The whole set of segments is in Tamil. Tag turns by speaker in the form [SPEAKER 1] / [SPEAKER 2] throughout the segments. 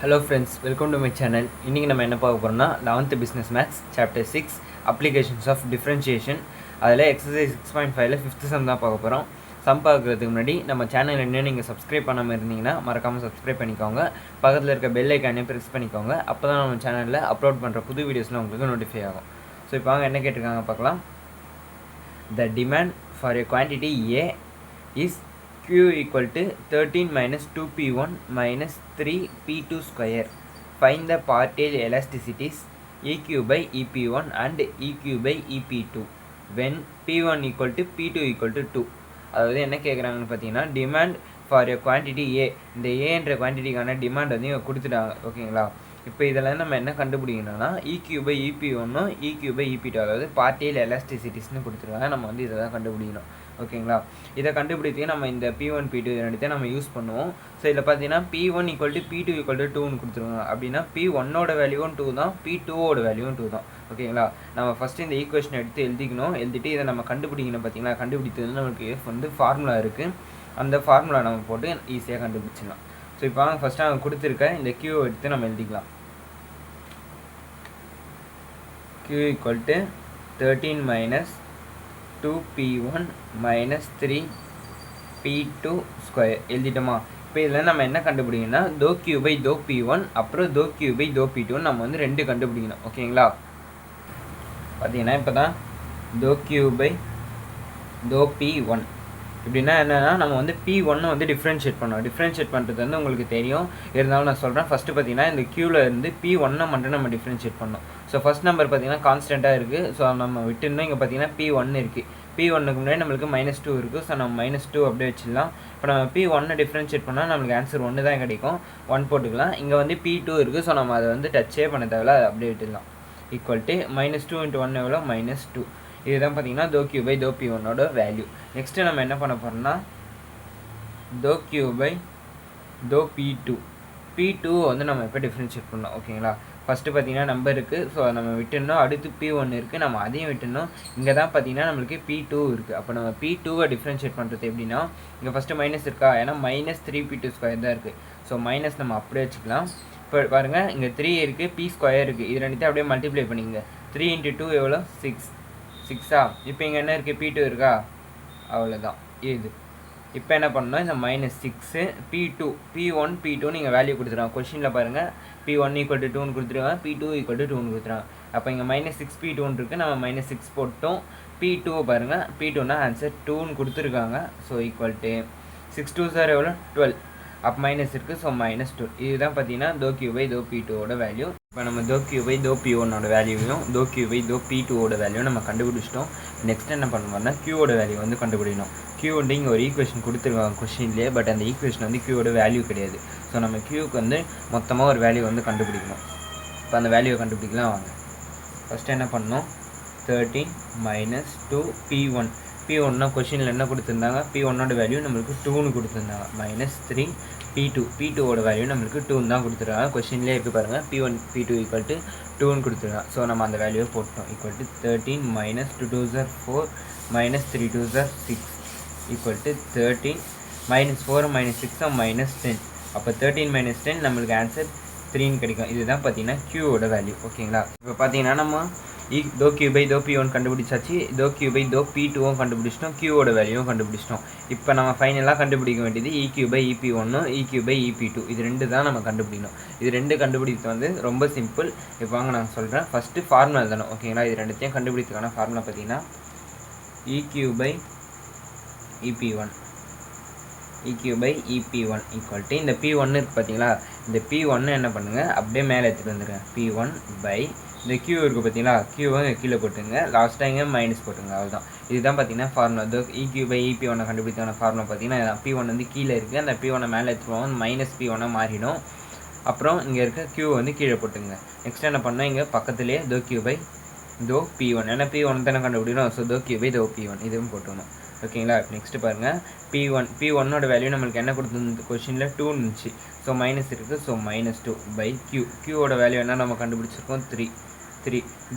[SPEAKER 1] Hello friends, welcome to my channel. இன்னைக்கு நம்ம என்ன பார்க்க போறோம்னா 11th business maths chapter 6 applications of differentiation. அதில் exercise 6.5ல 5th sum தான் பார்க்க போறோம். சம் பார்க்கறதுக்கு முன்னாடி நம்ம சேனல் இன்னும் நீங்கள் சப்ஸ்கிரைப் பண்ணாமல் இருந்தீங்கன்னா மறக்காமல் சப்ஸ்கிரைப் பண்ணிக்கோங்க. பக்கத்தில் இருக்க பெல் ஐக்கானே ப்ரெஸ் பண்ணிக்கோங்க. அப்போ தான் நம்ம சேனலில் அப்லோட் பண்ணுற புது வீடியோஸ்லாம் உங்களுக்கு நோட்டிஃபை ஆகும். ஸோ இப்போ வாங்க என்ன கேட்டிருக்காங்க பார்க்கலாம். The demand for a quantity A is Q equal to 13 minus 2P1 minus 3P2 square. Find the partial elasticities EQ by EP1 and EQ by EP2 when P1 equal to P2 equal to 2. அதாவது என்ன கேட்குறாங்கன்னு பார்த்தீங்கன்னா, டிமாண்ட் ஃபார் எ குவான்டிட்டி ஏ, இந்த ஏன்ற குவான்டிட்டிக்கான டிமாண்ட் வந்து இவங்க கொடுத்துட்டாங்க. ஓகேங்களா? இப்போ இதில் நம்ம என்ன கண்டுபிடிக்கணும்னா EQ by EP1 EQ by EP2, அதாவது பார்ட்டியல் எலாஸ்டிசிட்டிஸ்னு கொடுத்துருக்காங்க. நம்ம வந்து இதை தான் கண்டுபிடிக்கணும். ஓகேங்களா? இதை கண்டுபிடித்து நம்ம இந்த P1 P2 ரெண்டுத்தையும் நம்ம யூஸ் பண்ணுவோம். ஸோ இதில் பார்த்தீங்கன்னா P1 equal to P2 equal to 2ன்னு கொடுத்துருவாங்க. அப்படின்னா P1ஓட வேல்யூவும் 2 தான், P2ஓட வேல்யூவும் 2 தான். ஓகேங்களா? நம்ம ஃபஸ்ட்டு இந்த ஈக்குவேஷன் எடுத்து எழுதிக்கணும். எழுதிட்டு இதை நம்ம கண்டுபிடிக்கணும். பார்த்தீங்களா? கண்டுபிடித்தது நம்மளுக்கு வந்து ஃபார்முலா இருக்குது. அந்த ஃபார்முலா நம்ம போட்டு ஈஸியாக கண்டுபிடிச்சிடலாம். ஸோ இப்போ வாங்க ஃபஸ்ட்டு அவங்க கொடுத்துருக்க இந்த Q எடுத்து நம்ம எழுதிக்கலாம். Q equal to 13 minus 2P1 minus 3P2 square எழுதிட்டோமா? இப்போ இதில் நம்ம என்ன கண்டுபிடிக்கணும்னா dou Q by dou P1 அப்புறம் dou Q by dou P2 நம்ம வந்து ரெண்டு கண்டுபிடிக்கணும். ஓகேங்களா? பார்த்தீங்கன்னா இப்போ தான் dou Q by dou P1 இப்படின்னா என்னென்னா, நம்ம வந்து P1 வந்து டிஃப்ரென்ஷியேட் பண்ணோம். டிஃப்ரென்ஷியேட் பண்ணுறது வந்து உங்களுக்கு தெரியும், இருந்தாலும் நான் சொல்கிறேன். ஃபஸ்ட்டு பார்த்தீங்கன்னா இந்த Qவில் இருந்து P1 மட்டும் நம்ம டிஃப்ரென்ஷியேட் பண்ணோம். ஸோ ஃபஸ்ட் நம்பர் பார்த்தீங்கன்னா கான்ஸ்டண்ட்டாக இருக்குது. ஸோ நம்ம விட்டுருந்தோம். இங்கே பார்த்தீங்கன்னா P1 இருக்குது. P1க்கு முன்னாடி நம்மளுக்கு -2 இருக்குது. ஸோ நம்ம -2 அப்படியே வச்சிடலாம். இப்போ நம்ம P1 டிஃப்ரென்ஷியேட் பண்ணால் நம்மளுக்கு ஆன்சர் 1 தான் கிடைக்கும். 1 போட்டுக்கலாம். இங்கே வந்து P2 இருக்குது. ஸோ நம்ம அதை வந்து டச்சே பண்ண தேவையில்ல, அதை அப்படியே விட்டுடலாம். ஈக்குவல் டு -2 × 1 எவ்வளோ? -2. இதுதான் பார்த்தீங்கன்னா dou Q by dou P1ஓட வேல்யூ. நெக்ஸ்ட்டு நம்ம என்ன பண்ண போகிறோம்னா dou Q by dou P2. P2 வந்து நம்ம இப்போ டிஃப்ரென்ஷியேட் பண்ணோம். ஓகேங்களா? ஃபஸ்ட்டு பார்த்தீங்கன்னா நம்பர் இருக்குது. ஸோ நம்ம விட்டுடணும். அடுத்து P1 இருக்குது, நம்ம அதையும் விட்டுடணும். இங்கே தான் பார்த்தீங்கன்னா நம்மளுக்கு P2 இருக்குது. அப்போ நம்ம P2வை டிஃப்ரென்ஷியேட் பண்ணுறது எப்படின்னா, இங்கே ஃபஸ்ட்டு மைனஸ் இருக்கா, ஏன்னா -3P2 ஸ்கொயர் தான் இருக்குது. ஸோ மைனஸ் நம்ம அப்படியே வச்சுக்கலாம். இப்போ பாருங்கள், இங்கே 3 இருக்குது, P ஸ்கொயர் இருக்குது. இது ரெண்டுத்தையும் அப்படியே மல்டிப்ளை பண்ணிங்க. 3 × 2 எவ்வளோ? 6. இப்போ இங்கே என்ன இருக்குது? P2 இருக்கா? அவ்வளோதான் இது. இப்போ என்ன பண்ணணும், இந்த -6 P2 P1 P2 நீங்கள் வேல்யூ கொடுத்துருவாங்க. கொஷினில் பாருங்கள், P1 ஈக்குவல் டு 2ன்னு கொடுத்துருவாங்க, P2 ஈக்குவல் டு 2ன்னு கொடுத்துருவாங்க. அப்போ இங்கே -6 P2ன்னு இருக்குது, நம்ம -6 போட்டோம். P2 பாருங்கள், P2னா ஆன்சர் 2ன்னு கொடுத்துருக்காங்க. ஸோ ஈக்குவல் டு 6 2 சார் எவ்வளோ? 12. அப்போ மைனஸ் இருக்குது. ஸோ -2. இதுதான் பார்த்தீங்கன்னா dou Q by dou P2ஓட வேல்யூ. இப்போ நம்ம dou Q by dou P1ஓட வேல்யூவையும் dou Q by dou P2ஓட வேல்யூவும் நம்ம கண்டுபிடிச்சிட்டோம். நெக்ஸ்ட் என்ன பண்ணுவோம்னா Qவோட வேல்யூ வந்து கண்டுபிடிக்கணும். Q வந்து இங்கே ஒரு ஈக்குவேஷன் கொடுத்துருக்காங்க கொஷின்லேயே, பட் அந்த ஈக்குவேஷன் வந்து Qவோட வேல்யூ கிடையாது. ஸோ நம்ம Qக்கு வந்து மொத்தமாக ஒரு வேல்யூ வந்து கண்டுபிடிக்கணும். இப்போ அந்த வேல்யூவை கண்டுபிடிக்கலாம் வாங்க. ஃபஸ்ட்டு என்ன பண்ணணும், 13 minus 2P1. P1னா கொஷினில் என்ன கொடுத்துருந்தாங்க, P1ஓட வேல்யூ நம்மளுக்கு 2ன்னு கொடுத்துருந்தாங்க. -3P2. P2ஓட வேல்யூ நம்மளுக்கு 2ன்னு தான் கொடுத்துருக்காங்க. கொஷின்லேயே இருக்குது பாருங்கள், P1 P2 ஈக்குவல் டு 2ன்னு கொடுத்துருக்காங்க. ஸோ நம்ம அந்த வேல்யூவை போட்டோம். Equal to 13 minus 2 2 are 4 minus 3 2 are 6 equal to 13 -4 -6 -10. அப்போ 13 - 10 நம்மளுக்கு ஆன்சர் 3ன்னு கிடைக்கும். இதுதான் பார்த்தீங்கன்னா Qவோட வேல்யூ. ஓகேங்களா? இப்போ பார்த்தீங்கன்னா நம்ம dou Q by dou P1 கண்டுபிடிச்சாச்சு, dou Q by dou P2வும் கண்டுபிடிச்சிட்டோம், Qவோட வேல்யூவும் கண்டுபிடிச்சிட்டோம். இப்போ நம்ம ஃபைனலாக கண்டுபிடிக்க வேண்டியது EQ by EP1 EQ by EP2. இது ரெண்டு தான் நம்ம கண்டுபிடிக்கணும். இது ரெண்டு கண்டுபிடிக்கிறது வந்து ரொம்ப சிம்பிள். இப்போ வாங்க நான் சொல்கிறேன். ஃபஸ்ட்டு ஃபார்முலா எழுதணும். ஓகேங்களா? இது ரெண்டுத்தையும் கண்டுபிடிக்கிறதுக்கான ஃபார்முலா பார்த்தீங்கன்னா EQ by EP1 EQ by EP1 equal to இந்த P1 இருக்குது பார்த்தீங்களா, இந்த P1 என்ன பண்ணுங்கள், அப்படியே மேலே எடுத்துகிட்டு வந்துடுங்க. P1 by இந்த Q இருக்குது பார்த்தீங்களா, Qவை கீழே போட்டுங்க, லாஸ்ட்டாக இங்கே மைனஸ் போட்டுங்க. அவ்வளோதான். இதுதான் பார்த்தீங்கன்னா ஃபார்முலா. EQ by EP1 கண்டுபிடித்தான ஃபார்முலா பார்த்தீங்கன்னா P1 வந்து கீழே இருக்குது, அந்த P1 மேலே எடுத்துருவோம், -P1 மாறிடும். அப்புறம் இங்கே இருக்க Q வந்து கீழே போட்டுங்க. நெக்ஸ்ட் என்ன பண்ணோம், இங்கே பக்கத்துலேயே dou Q by dou P1, ஏன்னா P1 தானே கண்டுபிடிக்கணும். So dou Q by dou P1 இதுவும் போட்டுக்கணும். ஓகேங்களா? நெக்ஸ்ட்டு பாருங்கள், P1ஓட வேல்யூ நம்மளுக்கு என்ன கொடுத்துருந்து கொஷினில் 2 இருந்துச்சு. ஸோ மைனஸ் இருக்குது. So -2 by Q. Qவோட வேல்யூ என்ன நம்ம கண்டுபிடிச்சிருக்கோம்? 3.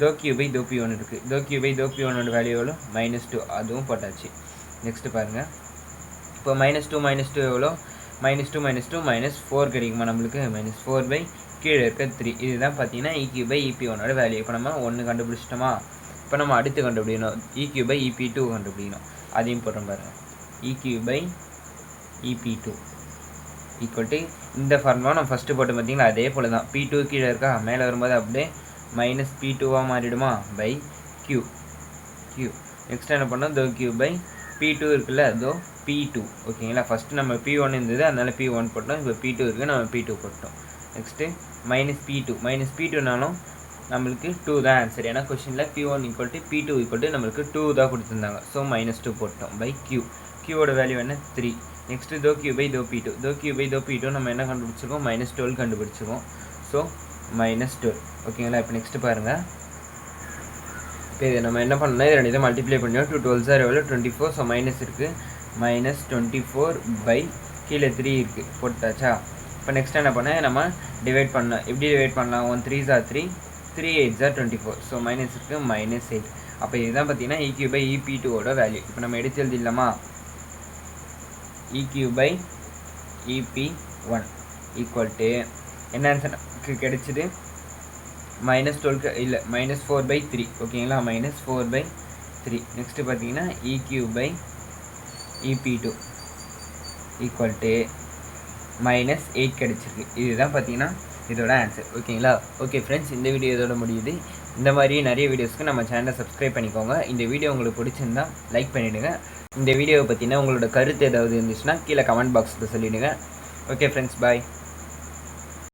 [SPEAKER 1] dou Q by dou P1 இருக்குது. dou Q by dou P1ஓட வேல்யூ எவ்வளோ? -2. அதுவும் போட்டாச்சு. நெக்ஸ்ட்டு பாருங்கள், இப்போ -2 எவ்வளோ? -2 -2 -4 கிடைக்குமா நம்மளுக்கு -4 கீழே இருக்க 3. இதுதான் பார்த்தீங்கன்னா EQ/EP1ஓட வேல்யூ. இப்போ நம்ம 1 கண்டுபிடிச்சிட்டோமா? இப்போ நம்ம அடுத்து கண்டுபிடிக்கணும், EQ/EP2 கண்டுபிடிக்கணும். அதையும் போடுறோம் பாருங்கள். EQ/EP2 ஈக்குவல் டு இந்த ஃபார்முலா நம்ம ஃபஸ்ட்டு போட்டு பார்த்தீங்களா, அதே போல் தான். P2 கீழே இருக்கா, மேலே வரும்போது அப்படியே -P2 மாறிடுமா பை Q. நெக்ஸ்ட் என்ன பண்ணோம், தோ Q/P2 இருக்குல்ல, தோ P2. ஓகேங்களா, ஃபஸ்ட்டு நம்ம P1 இருந்தது, அதனால் P1 போட்டோம். இப்போ P2 இருக்குது, நம்ம P2 போட்டோம். நெக்ஸ்ட்டு -P2னாலும் நம்மளுக்கு 2 தான் ஆன்சர். ஏன்னா கொஷினில் P1 = P2 = நம்மளுக்கு 2 தான் கொடுத்துருந்தாங்க. ஸோ -2 போட்டோம் பை Q. Qவோட வேல்யூ என்ன, 3. நெக்ஸ்ட்டு தோ Q/P2. தோ Q/P2 நம்ம என்ன கண்டுபிடிச்சிருக்கோம், -12 கண்டுபிடிச்சிருக்கோம். ஸோ -12. ஓகேங்களா, இப்போ நெக்ஸ்ட்டு பாருங்கள். இப்போ இது நம்ம என்ன பண்ணலாம், இது ரெண்டு இதை மல்டிப்ளை பண்ணியோம். 2 12 எவ்வளோ, 24. ஸோ மைனஸ் இருக்குது, -24 கீழே 3 இருக்குது, போட்டாச்சா? இப்போ நெக்ஸ்ட் என்ன பண்ணேன், நம்ம டிவைட் பண்ணலாம். எப்படி டிவைட் பண்ணலாம், 1 3s are 3, 3 8s are 24. So minus இருக்குது, -8. அப்போ இதுதான் பார்த்தீங்கன்னா EQ/EP2ஓட வேல்யூ. இப்போ நம்ம எடுத்து எழுதிடலாமா? EQ/EP1 ஈக்குவல் என்ன ஆன்சர் நமக்கு கிடைச்சிது, -12 இல்லை -4/3. ஓகேங்களா, -4/3. நெக்ஸ்ட்டு பார்த்தீங்கன்னா EQ/EP2 ஈக்குவல் -8 கிடச்சிருக்கு. இதுதான் பார்த்தீங்கன்னா இதோட ஆன்சர். ஓகேங்களா, ஓகே ஃப்ரெண்ட்ஸ், இந்த வீடியோ இதோட முடியுது. இந்த மாதிரி நிறைய வீடியோஸ்க்கு நம்ம சேனலை சப்ஸ்கிரைப் பண்ணிக்கோங்க. இந்த வீடியோ உங்களுக்கு பிடிச்சிருந்தா லைக் பண்ணிவிடுங்க. இந்த வீடியோவை பற்றினா உங்களோட கருத்து ஏதாவது இருந்துச்சுன்னா கீழே கமெண்ட் பாக்ஸில் சொல்லிவிடுங்க. ஓகே ஃப்ரெண்ட்ஸ், பாய்.